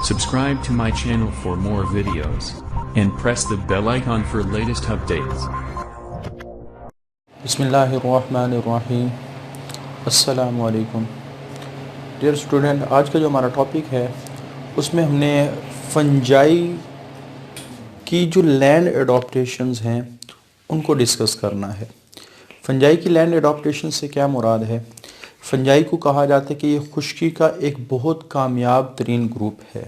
Subscribe to my channel for more videos and press the bell icon for latest updates. बिस्मिल्लाहिर्रहमानिर्रहीम। अस्सलामु अलैकुम। Dear student, आज का जो हमारा टॉपिक है उसमें हमने फंजाई की जो लैंड एडॉप्टेशंस हैं उनको डिस्कस करना है। फंजाई की लैंड एडॉप्टेशन से क्या मुराद है? फंजाई को कहा जाता है कि ये खुश्की का एक बहुत कामयाब तरीन ग्रुप है।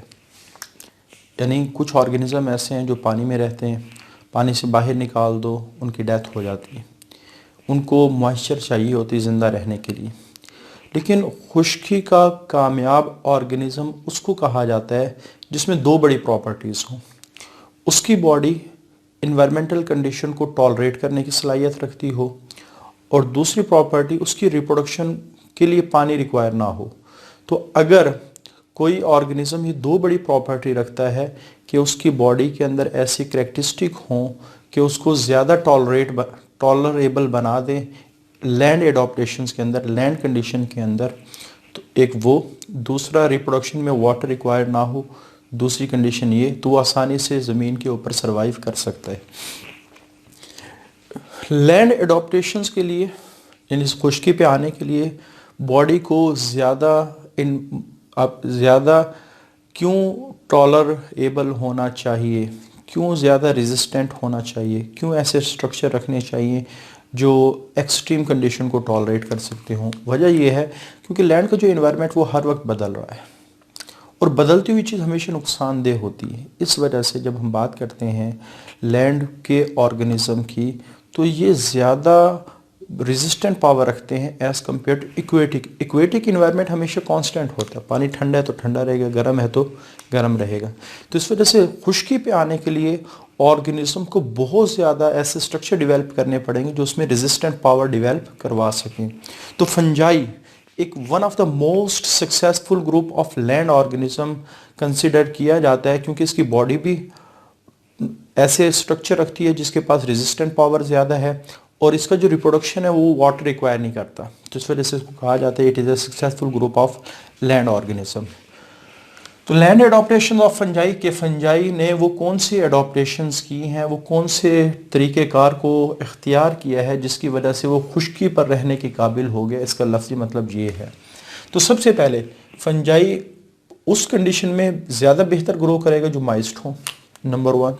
यानी कुछ ऑर्गेनिज़म ऐसे हैं जो पानी में रहते हैं, पानी से बाहर निकाल दो उनकी डेथ हो जाती है, उनको मॉइस्चर चाहिए होती है ज़िंदा रहने के लिए। लेकिन खुश्की का कामयाब ऑर्गेनिज़म उसको कहा जाता है जिसमें दो बड़ी प्रॉपर्टीज़ हों। उसकी बॉडी इन्वायरमेंटल कंडीशन को टॉलरेट करने की सलाहियत रखती हो, और दूसरी प्रॉपर्टी उसकी रिप्रोडक्शन के लिए पानी रिक्वायर ना हो। तो अगर कोई ऑर्गेनिज़म ये दो बड़ी प्रॉपर्टी रखता है कि उसकी बॉडी के अंदर ऐसी करैक्टरिस्टिक हों कि उसको ज़्यादा टॉलरेबल बना दें लैंड एडॉप्टेशंस के अंदर, लैंड कंडीशन के अंदर, तो एक वो, दूसरा रिप्रोडक्शन में वाटर रिक्वायर ना हो, दूसरी कंडीशन ये, तो वो आसानी से ज़मीन के ऊपर सर्वाइव कर सकता है। लैंड एडॉप्टेशंस के लिए, यानी इस खुश्की पे आने के लिए बॉडी को ज़्यादा क्यों टॉलरेबल होना चाहिए, क्यों ज़्यादा रेजिस्टेंट होना चाहिए, क्यों ऐसे स्ट्रक्चर रखने चाहिए जो एक्सट्रीम कंडीशन को टॉलरेट कर सकते हों? वजह यह है क्योंकि लैंड का जो एनवायरनमेंट वो हर वक्त बदल रहा है, और बदलती हुई चीज़ हमेशा नुकसानदेह होती है। इस वजह से जब हम बात करते हैं लैंड के ऑर्गेनिज़म की, तो ये ज़्यादा रेजिस्टेंट पावर रखते हैं as compare to aquatic environment हमेशा कांस्टेंट होता है। पानी ठंडा है तो ठंडा रहेगा, गर्म है तो गर्म रहेगा। तो इस वजह से खुश्की पे आने के लिए ऑर्गेनिज्म को बहुत ज़्यादा ऐसे स्ट्रक्चर डेवलप करने पड़ेंगे जो उसमें रेजिस्टेंट पावर डेवलप करवा सकें। तो फंजाई एक one of the most successful group of land organism consider किया जाता है, क्योंकि इसकी बॉडी भी ऐसे स्ट्रक्चर रखती है जिसके पास रेजिस्टेंट पावर ज़्यादा है, और इसका जो रिप्रोडक्शन है वो वाटर रिक्वायर नहीं करता। तो इस वजह से इसको कहा जाता है it is a successful group of land organism. तो लैंड एडॉप्टेशन ऑफ फंजाई के, फंजाई ने वो कौन सी एडॉप्टेशंस की हैं, वो कौन से तरीक़ेकार को इख्तियार किया है जिसकी वजह से वो खुश्की पर रहने के काबिल हो गया? इसका लफ्ज़ी मतलब ये है। तो सबसे पहले फंजाई उस कंडीशन में ज़्यादा बेहतर ग्रो करेगा जो मॉइस्ट हो, नंबर वन।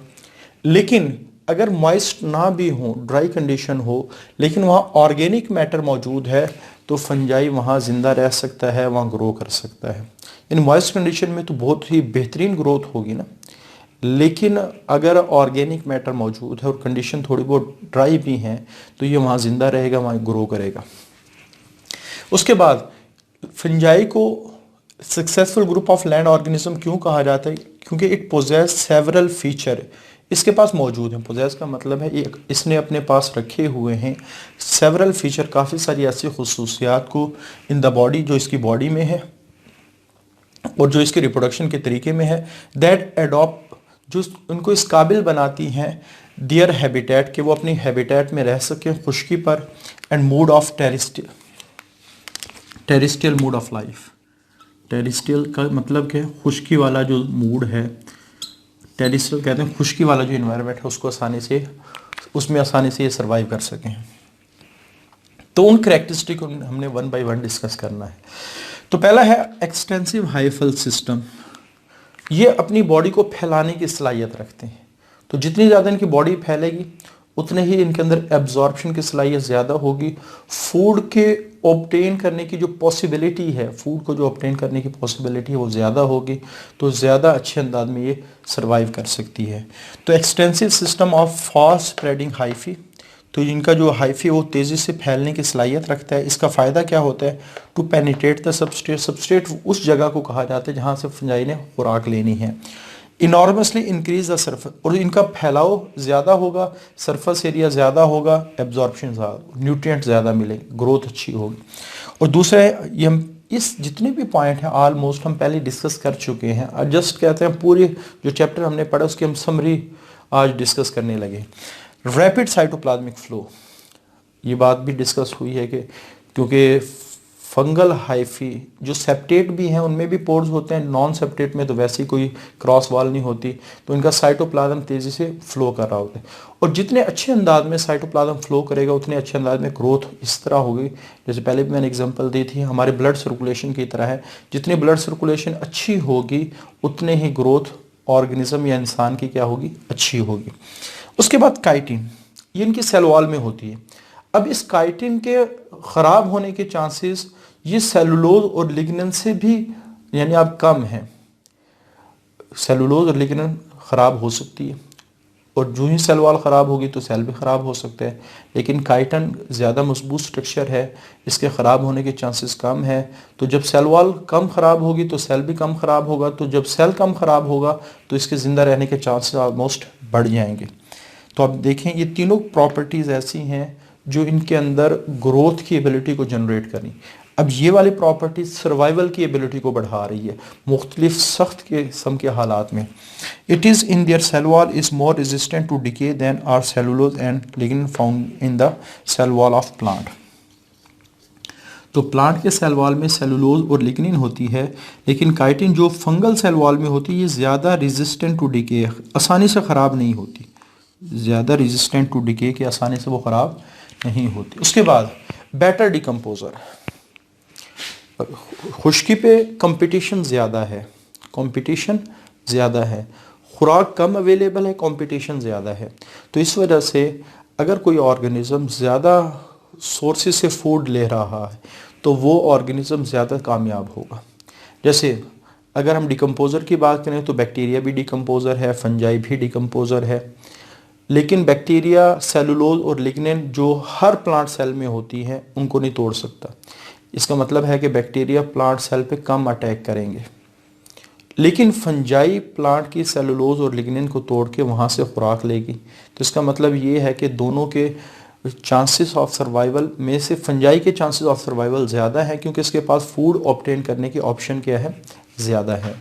लेकिन अगर मॉइस्ट ना भी हो, ड्राई कंडीशन हो, लेकिन वहाँ ऑर्गेनिक मैटर मौजूद है, तो फंजाई वहाँ ज़िंदा रह सकता है, वहाँ ग्रो कर सकता है। इन मॉइस्ट कंडीशन में तो बहुत ही बेहतरीन ग्रोथ होगी ना, लेकिन अगर ऑर्गेनिक मैटर मौजूद है और कंडीशन थोड़ी बहुत ड्राई भी है, तो ये वहाँ ज़िंदा रहेगा, वहाँ ग्रो करेगा। उसके बाद फंजाई को successful group of land organism क्यों कहा जाता है? क्योंकि इट पोजेस सेवरल फीचर इसके पास मौजूद हैं। पोजेस का मतलब है इसने अपने पास रखे हुए हैं सेवरल फीचर, काफ़ी सारी ऐसी खुसूसियात को इन द बॉडी, जो इसकी बॉडी में है और जो इसके रिप्रोडक्शन के तरीके में है, दैट एडॉप्ट, जो उनको इस काबिल बनाती हैं दियर हैबिटेट, कि वो अपनी हैबिटेट में रह सकें खुश्की पर, and mood off terrestrial mood off life. Terrestrial का मतलब क्या है? खुश्की वाला जो मूड है, टेरिस्टियल कहते हैं खुश्की वाला जो इन्वायरमेंट है, उसको उसमें आसानी से ये सर्वाइव कर सकें। तो उन करैक्टरिस्टिक को हमने वन बाय वन डिस्कस करना है। तो पहला है एक्सटेंसिव हाइफल सिस्टम। ये अपनी बॉडी को फैलाने की सलाहियत रखते हैं, तो जितनी ज़्यादा इनकी बॉडी फैलेगी उतने ही इनके अंदर एब्जॉर्प्शन की सलाहियत ज़्यादा होगी। फूड के ऑब्टेन करने की जो पॉसिबिलिटी है, फूड को जो ऑब्टेन करने की पॉसिबिलिटी है वो ज़्यादा होगी, तो ज़्यादा अच्छे अंदाज में ये सर्वाइव कर सकती है। तो extensive system of fast spreading hyphae, तो इनका जो हाइफी वो तेज़ी से फैलने की सलाहियत रखता है। इसका फ़ायदा क्या होता है? To penetrate the substrate, substrate उस जगह को कहा जाता है जहाँ से फंजाई ने खुराक लेनी है। इनॉर्मसली इंक्रीज द सरफेस, और इनका फैलाव ज़्यादा होगा, सरफेस एरिया ज़्यादा होगा, एब्जॉर्प्शन ज़्यादा, न्यूट्रिएंट ज़्यादा मिलेंगे, ग्रोथ अच्छी होगी। और दूसरा है, ये हम इस जितने भी पॉइंट हैं ऑलमोस्ट हम पहले डिस्कस कर चुके हैं, और जस्ट कहते हैं पूरे जो चैप्टर हमने पढ़ा उसकी हम समरी आज डिस्कस करने लगे। रैपिड साइटोप्लाज्मिक फ्लो, ये बात भी डिस्कस हुई है कि क्योंकि फंगल हाइफी जो सेप्टेट भी हैं उनमें भी पोर्स होते हैं, नॉन सेप्टेट में तो वैसे ही कोई क्रॉस वॉल नहीं होती, तो इनका साइटोप्लाज्म तेजी से फ्लो कर रहा होता है। और जितने अच्छे अंदाज में साइटोप्लाज्म फ्लो करेगा उतने अच्छे अंदाज में ग्रोथ इस तरह होगी, जैसे पहले भी मैंने एग्जांपल दी थी, हमारे ब्लड सर्कुलेशन की तरह है। जितनी ब्लड सर्कुलेशन अच्छी होगी उतने ही ग्रोथ ऑर्गेनिज्म या इंसान की क्या होगी, अच्छी होगी। उसके बाद काइटिन, ये इनकी सेल वॉल में होती है। अब इस काइटिन के ख़राब होने के चांसेस ये सेलुलोज और लिग्निन से भी यानी अब कम है। सेलुलोज और लिग्निन ख़राब हो सकती है, और जो ही सेल वॉल ख़राब होगी तो सेल भी ख़राब हो सकते हैं, लेकिन काइटिन ज़्यादा मजबूत स्ट्रक्चर है, इसके ख़राब होने के चांसेस कम है। तो जब सेल वॉल कम ख़राब होगी तो सेल भी कम ख़राब होगा, तो जब सेल कम ख़राब होगा तो इसके ज़िंदा रहने के चांसेस ऑलमोस्ट बढ़ जाएंगे। तो आप देखें ये तीनों प्रॉपर्टीज़ ऐसी हैं जो इनके अंदर ग्रोथ की एबिलिटी को जनरेट करें। अब ये वाली प्रॉपर्टी सर्वाइवल की एबिलिटी को बढ़ा रही है मुख्तलिफ सख्त किस्म के हालात में। It is in their cell wall is more resistant to decay than are cellulose and lignin found in the cell wall of plant. तो प्लांट के सेल वॉल में सेलुलोज और लिग्निन होती है, लेकिन काइटिन जो फंगल सेल वॉल में होती है ये ज़्यादा रेजिस्टेंट टू डिके, आसानी से ख़राब नहीं होती, ज़्यादा रेजिस्टेंट टू डिके के आसानी से वो ख़राब नहीं होती। उसके बाद बेटर डिकम्पोजर, खुश्की पे कंपटीशन ज़्यादा है, कंपटीशन ज़्यादा है, खुराक कम अवेलेबल है, कंपटीशन ज़्यादा है। तो इस वजह से अगर कोई ऑर्गेनिज़म ज़्यादा सोर्सेज से फूड ले रहा है तो वो ऑर्गेनिज़म ज़्यादा कामयाब होगा। जैसे अगर हम डिकम्पोज़र की बात करें तो बैक्टीरिया भी डिकम्पोज़र है, फंजाई भी डिकम्पोज़र है, लेकिन बैक्टीरिया सेलुलोज और लिग्निन जो हर प्लांट सेल में होती हैं उनको नहीं तोड़ सकता। इसका मतलब है कि बैक्टीरिया प्लांट सेल पे कम अटैक करेंगे, लेकिन फंजाई प्लांट की सेलुलोज और लिग्निन को तोड़ के वहाँ से खुराक लेगी। तो इसका मतलब ये है कि दोनों के चांसेस ऑफ सर्वाइवल में से फंजाई के चांसेस ऑफ सर्वाइवल ज़्यादा है, क्योंकि इसके पास फूड ऑब्टेन करने की ऑप्शन क्या है, ज़्यादा है।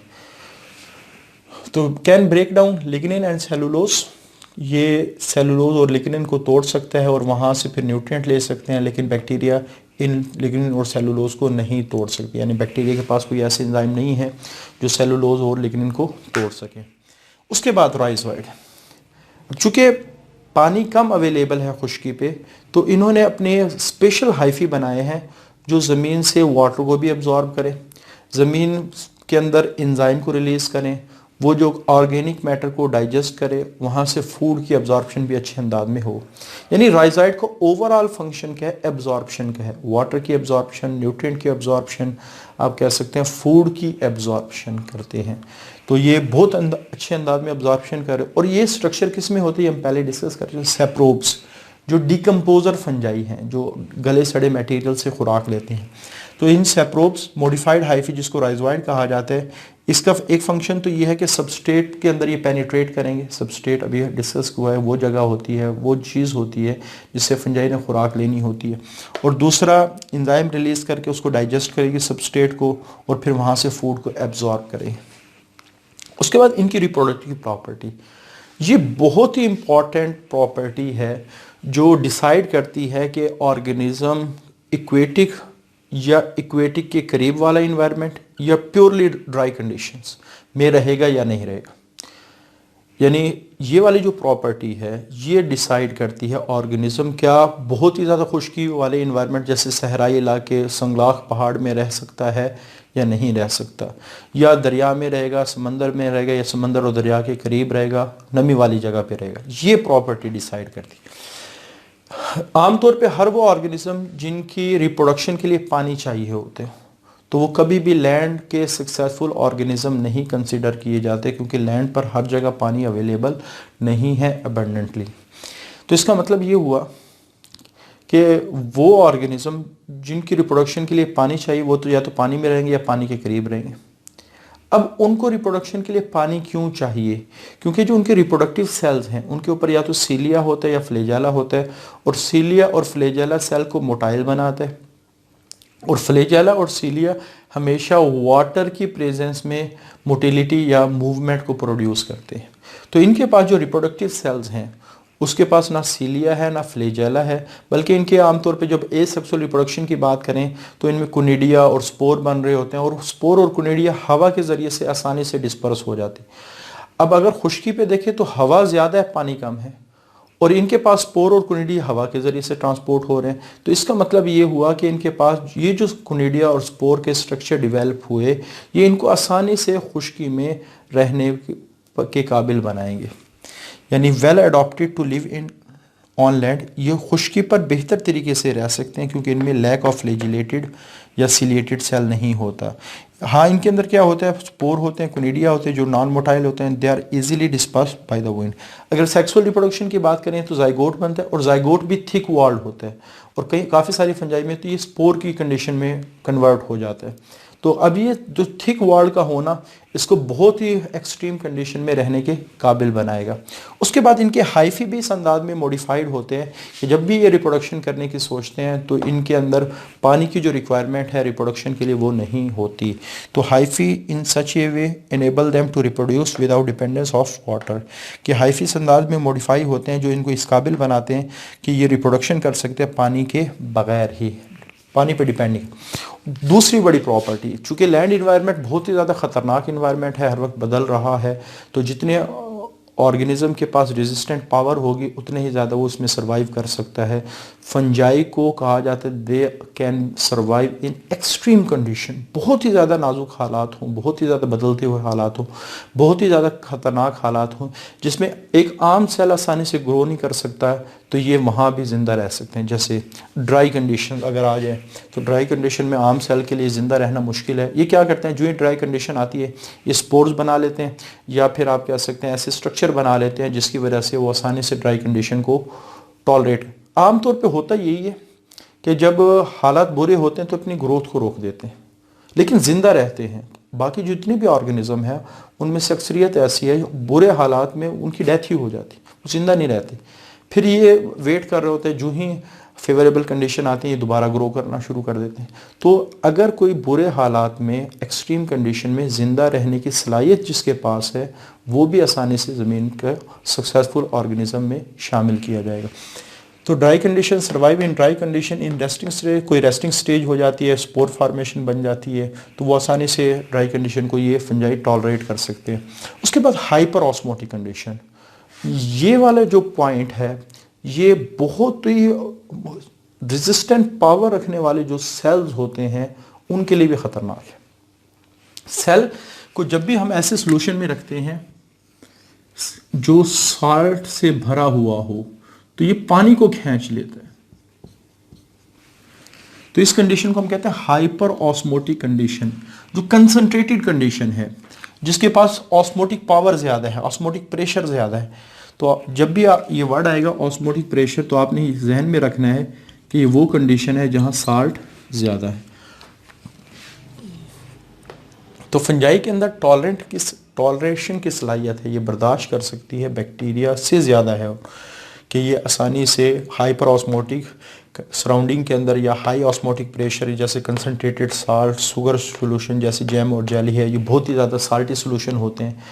तो can break down lignin and cellulose, ये सेलुलोज और लिग्निन को तोड़ सकता है और वहाँ से फिर न्यूट्रिएंट ले सकते हैं, लेकिन बैक्टीरिया इन लिग्निन और सेलुलोज को नहीं तोड़ सकती, यानी बैक्टीरिया के पास कोई ऐसे एंजाइम नहीं है जो सेलुलोज और लिग्निन को तोड़ सके। उसके बाद राइजोइड, चूँकि पानी कम अवेलेबल है खुश्की पे, तो इन्होंने अपने स्पेशल हाइफी बनाए हैं जो ज़मीन से वाटर को भी एब्जॉर्ब करें, ज़मीन के अंदर एंजाइम को रिलीज़ करें, वो जो ऑर्गेनिक मैटर को डाइजेस्ट करे, वहाँ से फूड की एब्जॉर्प्शन भी अच्छे अंदाज में हो। यानी राइजोइड को ओवरऑल फंक्शन क्या है, एब्जॉर्प्शन का है, वाटर की एब्जॉर्प्शन, न्यूट्रिएंट की एब्जॉर्प्शन, आप कह सकते हैं फूड की एब्जॉर्प्शन करते हैं। तो ये बहुत अच्छे अंदाज में एब्जॉर्प्शन करे। और ये स्ट्रक्चर किस में होती है, हम पहले डिस्कस कर रहे हैं, सेप्रोब्स जो डिकम्पोजर फंजाई हैं, जो गले सड़े मटेरियल से खुराक लेते हैं। तो इन सेप्रोब्स मॉडिफाइड हाइफी जिसको राइजोइड कहा जाता है, इसका एक फंक्शन तो ये है कि सबस्ट्रेट के अंदर ये पेनिट्रेट करेंगे। सबस्ट्रेट अभी डिस्कस हुआ है, वो जगह होती है, वो चीज़ होती है जिससे फंजाई ने खुराक लेनी होती है। और दूसरा एंजाइम रिलीज़ करके उसको डाइजेस्ट करेगी सबस्ट्रेट को, और फिर वहाँ से फूड को एब्जॉर्ब करेगी। उसके बाद इनकी रिप्रोडक्टिव प्रॉपर्टी, ये बहुत ही इम्पॉर्टेंट प्रॉपर्टी है जो डिसाइड करती है कि ऑर्गेनिज्म इक्वेटिक या इक्वेटिक के करीब वाला इन्वायरमेंट या प्योरली ड्राई कंडीशंस में रहेगा या नहीं रहेगा। यानी ये वाली जो प्रॉपर्टी है ये डिसाइड करती है ऑर्गेनिज्म क्या बहुत ही ज़्यादा खुश्की वाले इन्वायरमेंट जैसे सहराई इलाके, संगलाख पहाड़ में रह सकता है या नहीं रह सकता, या दरिया में रहेगा, समंदर में रहेगा, या समंदर और दरिया के करीब रहेगा, नमी वाली जगह पे रहेगा। ये प्रॉपर्टी डिसाइड करती है। आमतौर पे हर वो ऑर्गेनिज्म जिनकी रिप्रोडक्शन के लिए पानी चाहिए होते हैं, तो वो कभी भी लैंड के सक्सेसफुल ऑर्गेनिज्म नहीं कंसिडर किए जाते, क्योंकि लैंड पर हर जगह पानी अवेलेबल नहीं है अबंडेंटली। तो इसका मतलब ये हुआ कि वो ऑर्गेनिज्म जिनकी रिप्रोडक्शन के लिए पानी चाहिए वो तो या तो पानी में रहेंगे या पानी के करीब रहेंगे। अब उनको रिप्रोडक्शन के लिए पानी क्यों चाहिए, क्योंकि जो उनके रिप्रोडक्टिव सेल्स हैं उनके ऊपर या तो सीलिया होता है या फ्लैजेला होता है, और सीलिया और फ्लैजेला सेल को मोटाइल बनाता है, और फ्लैजेला और सीलिया हमेशा वाटर की प्रेजेंस में मोटिलिटी या मूवमेंट को प्रोड्यूस करते हैं। तो इनके पास जो रिप्रोडक्टिव सेल्स हैं उसके पास ना सीलिया है ना फ्लेजेला है, बल्कि इनके आमतौर पे जब एसेक्सुअल रिप्रोडक्शन की बात करें तो इनमें कुनिडिया और स्पोर बन रहे होते हैं, और स्पोर और कुनिडिया हवा के ज़रिए से आसानी से डिस्पर्स हो जाते हैं। अब अगर खुश्की पे देखें तो हवा ज़्यादा है, पानी कम है, और इनके पास स्पोर और कुनिडिया हवा के ज़रिए से ट्रांसपोर्ट हो रहे हैं। तो इसका मतलब ये हुआ कि इनके पास ये जो कुनिडिया और स्पोर के स्ट्रक्चर डेवलप हुए, ये इनको आसानी से खुश्की में रहने के काबिल बनाएंगे, यानी well adapted to live in on land. ये खुश्की पर बेहतर तरीके से रह सकते हैं क्योंकि इनमें लैक ऑफ फ्लैजिलेटेड या सिलिएटेड सेल नहीं होता। हाँ, इनके अंदर क्या होता है, स्पोर होते हैं, कुनिडिया होते हैं जो नॉन मोटाइल होते हैं, they are easily dispersed by the wind. अगर सेक्सुअल रिप्रोडक्शन की बात करें तो जाइगोट बनता है, और जाइगोट भी थिक वॉल्ड होता है, और कई काफ़ी सारी फंजाई में तो ये स्पोर की कंडीशन में कन्वर्ट हो जाता है। तो अब ये जो थिक वॉल्ड का होना इसको बहुत ही एक्सट्रीम कंडीशन में रहने के काबिल बनाएगा। उसके बाद इनके हाइफी भी इस अंदाज में मॉडिफाइड होते हैं कि जब भी ये रिप्रोडक्शन करने की सोचते हैं तो इनके अंदर पानी की जो रिक्वायरमेंट है रिप्रोडक्शन के लिए वो नहीं होती। तो hyphae in such a way enable them to reproduce without dependence of water, कि हाइफी इस अंदाज में मॉडिफाई होते हैं जो इनको इस काबिल बनाते हैं कि ये रिप्रोडक्शन कर सकते हैं पानी के बगैर ही, पानी पे डिपेंडिंग। दूसरी बड़ी प्रॉपर्टी, चूंकि लैंड इन्वायरमेंट बहुत ही ज़्यादा ख़तरनाक इन्वायरमेंट है, हर वक्त बदल रहा है, तो जितने ऑर्गेनिज्म के पास रेजिस्टेंट पावर होगी उतने ही ज़्यादा वो उसमें सर्वाइव कर सकता है। फंजाई को कहा जाता है they can survive in extreme condition, बहुत ही ज़्यादा नाजुक हालात हों, बहुत ही ज़्यादा बदलते हुए हालात हों, बहुत ही ज़्यादा ख़तरनाक हालात हों जिसमें एक आम सेल आसानी से ग्रो नहीं कर सकता है, तो ये वहाँ भी ज़िंदा रह सकते हैं। जैसे ड्राई कंडीशन अगर आ जाए तो ड्राई कंडीशन में आम सेल के लिए ज़िंदा रहना मुश्किल है। ये क्या करते हैं, जो ही ड्राई कंडीशन आती है ये स्पोर्स बना लेते हैं, या फिर आप कह सकते हैं ऐसे स्ट्रक्चर बना लेते हैं जिसकी वजह से वो आसानी से ड्राई कंडीशन को टॉलरेट। आमतौर पे होता यही है कि जब हालात बुरे होते हैं तो अपनी ग्रोथ को रोक देते हैं, लेकिन ज़िंदा रहते हैं। बाकी जितने भी ऑर्गेनिज्म है उनमें से अक्सरियत ऐसी है बुरे हालात में उनकी डेथ ही हो जाती, वो ज़िंदा नहीं रहते। फिर ये वेट कर रहे होते हैं, जो ही फेवरेबल कंडीशन आती है ये दोबारा ग्रो करना शुरू कर देते हैं। तो अगर कोई बुरे हालात में एक्सट्रीम कंडीशन में ज़िंदा रहने की सलाहियत जिसके पास है वो भी आसानी से ज़मीन का सक्सेसफुल ऑर्गेनिज्म में शामिल किया जाएगा। तो dry condition, survive in dry condition in resting stage, कोई रेस्टिंग स्टेज हो जाती है, स्पोर फॉर्मेशन बन जाती है, तो वो आसानी से ड्राई कंडीशन को ये फंजाई टॉलरेट कर सकते हैं। उसके बाद हाइपर ऑस्मोटिक कंडीशन, ये वाला जो पॉइंट है ये बहुत ही रेजिस्टेंट पावर रखने वाले जो सेल्स होते हैं उनके लिए भी ख़तरनाक है। सेल को जब भी हम ऐसे सोल्यूशन में रखते हैं जो साल्ट से भरा हुआ हो तो ये पानी को खींच लेता है, तो इस कंडीशन को हम कहते हैं हाइपर ऑस्मोटिक कंडीशन, जो कंसंट्रेटेड कंडीशन है जिसके पास ऑस्मोटिक पावर ज़्यादा है, ऑस्मोटिक प्रेशर ज़्यादा है। तो जब भी आप ये वर्ड आएगा ऑस्मोटिक प्रेशर तो आपने जहन में रखना है कि ये वो कंडीशन है जहां साल्ट ज़्यादा है। तो फंजाई के अंदर टॉलरेशन की सलाहियत है, ये बर्दाश्त कर सकती है, बैक्टीरिया से ज़्यादा है कि ये आसानी से हाइपर ऑस्मोटिक सराउंडिंग के अंदर या हाई ऑस्मोटिक प्रेशर जैसे कंसनट्रेटेड साल्ट, शुगर सोल्यूशन जैसे जैम और जेली है, ये बहुत ही ज़्यादा साल्टी सोल्यूशन होते हैं।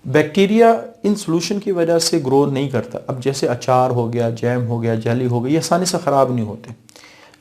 बैक्टीरिया इन सोल्यूशन की वजह से ग्रो नहीं करता। अब जैसे अचार हो गया, जैम हो गया, जेली हो गई, ये आसानी से ख़राब नहीं होते,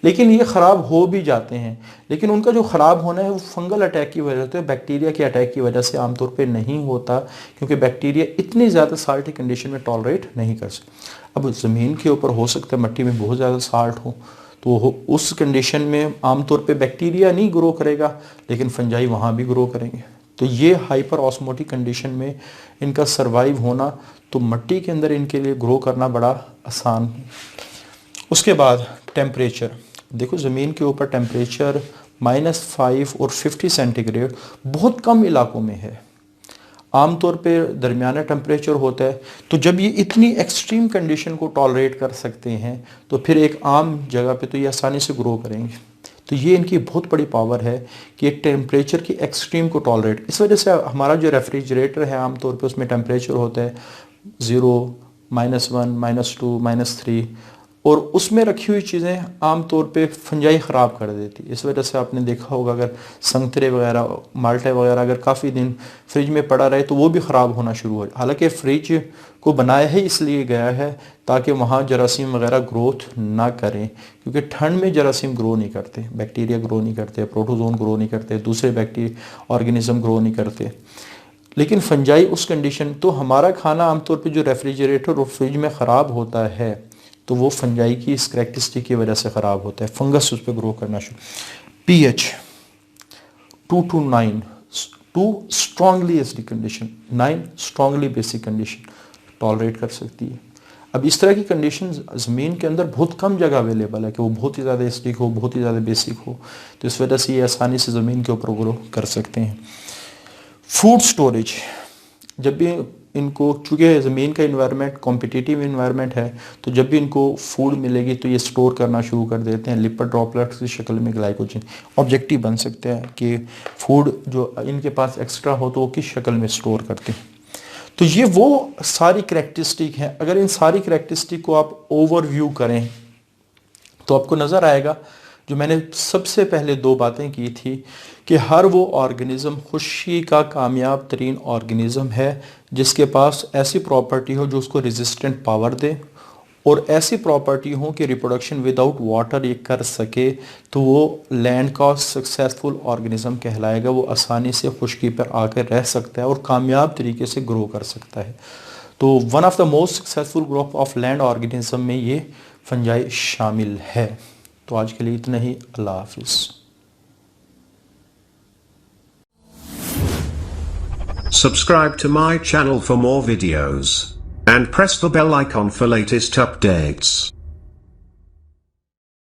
लेकिन ये ख़राब हो भी जाते हैं। लेकिन उनका जो ख़राब होना है वो फंगल अटैक की वजह से, बैक्टीरिया के अटैक की वजह से आमतौर पे नहीं होता, क्योंकि बैक्टीरिया इतनी ज़्यादा साल्टी कंडीशन में टॉलरेट नहीं कर सकते। अब ज़मीन के ऊपर हो सकता है मिट्टी में बहुत ज़्यादा साल्ट हो, तो उस कंडीशन में आमतौर पे बैक्टीरिया नहीं ग्रो करेगा, लेकिन फंजाई वहाँ भी ग्रो करेंगे। तो ये हाइपर ऑस्मोटिक कंडीशन में इनका सर्वाइव होना, तो मिट्टी के अंदर इनके लिए ग्रो करना बड़ा आसान है। उसके बाद टेम्परेचर देखो, ज़मीन के ऊपर टेम्परेचर -5 और 50 सेंटीग्रेड बहुत कम इलाकों में है, आमतौर पे दरमियाना टेम्परेचर होता है। तो जब ये इतनी एक्सट्रीम कंडीशन को टॉलरेट कर सकते हैं तो फिर एक आम जगह पे तो ये आसानी से ग्रो करेंगे। तो ये इनकी बहुत बड़ी पावर है कि एक टेम्परेचर की एक्सट्रीम को टॉलरेट। इस वजह से हमारा जो रेफ्रिजरेटर है आमतौर पे उसमें टेम्परेचर होता है 0, -1, -2, -3, और उसमें रखी हुई चीज़ें आमतौर पे फंजाई ख़राब कर देती। इस वजह से आपने देखा होगा अगर संतरे वगैरह, माल्टे वगैरह अगर काफ़ी दिन फ्रिज में पड़ा रहे तो वो भी ख़राब होना शुरू हो जाए। हालांकि फ्रिज को बनाया ही इसलिए गया है ताकि वहाँ जरासीम वगैरह ग्रोथ ना करें, क्योंकि ठंड में जरासीम ग्रो नहीं करते, बैक्टीरिया ग्रो नहीं करते, प्रोटोजोन ग्रो नहीं करते, दूसरे बैक्टीरिया ऑर्गेनिज्म ग्रो नहीं करते। लेकिन फंजाई उस कंडीशन, तो हमारा खाना आमतौर पे जो रेफ्रिजरेटर और फ्रिज में ख़राब होता है तो वो फंजाई की इस करैक्टरिस्टिक की वजह से ख़राब होता है, फंगस उस पर ग्रो करना शुरू। pH 2 to 9, 2 strongly acidic condition, 9 strongly basic condition tolerate कर सकती है। अब इस तरह की कंडीशन ज़मीन के अंदर बहुत कम जगह अवेलेबल है कि वो बहुत ही ज़्यादा एसिडिक हो, बहुत ही ज़्यादा बेसिक हो, तो इस वजह से ये आसानी से ज़मीन के ऊपर ग्रो कर सकते हैं। फूड स्टोरेज, जब भी इनको, चूँकि ज़मीन का इन्वायरमेंट कॉम्पिटिटिव इन्वायरमेंट है, तो जब भी इनको फूड मिलेगी तो ये स्टोर करना शुरू कर देते हैं लिपिड ड्रॉपलेट्स की शक्ल में ग्लाइकोजन। ऑब्जेक्टिव बन सकते हैं कि फूड जो इनके पास एक्स्ट्रा हो तो वो किस शक्ल में स्टोर करते हैं। तो ये वो सारी करैक्टरिस्टिक हैं। अगर इन सारी करैक्टरिस्टिक को आप ओवरव्यू करें तो आपको नज़र आएगा, जो मैंने सबसे पहले 2 बातें की थी, कि हर वो ऑर्गेनिज्म खुशी का कामयाब तरीन ऑर्गेनिज्म है जिसके पास ऐसी प्रॉपर्टी हो जो उसको रेजिस्टेंट पावर दे, और ऐसी प्रॉपर्टी हो कि रिप्रोडक्शन विदाउट वाटर ये कर सके, तो वो लैंड का सक्सेसफुल ऑर्गेनिज्म कहलाएगा। वो आसानी से खुश्की पर आकर रह सकता है और कामयाब तरीके से ग्रो कर सकता है। तो one of the most successful growth of land organism में ये फंजाई शामिल है। तो आज के लिए इतना ही। अल्लाह हाफिज़। Subscribe to my channel for more videos and press the bell icon for latest updates.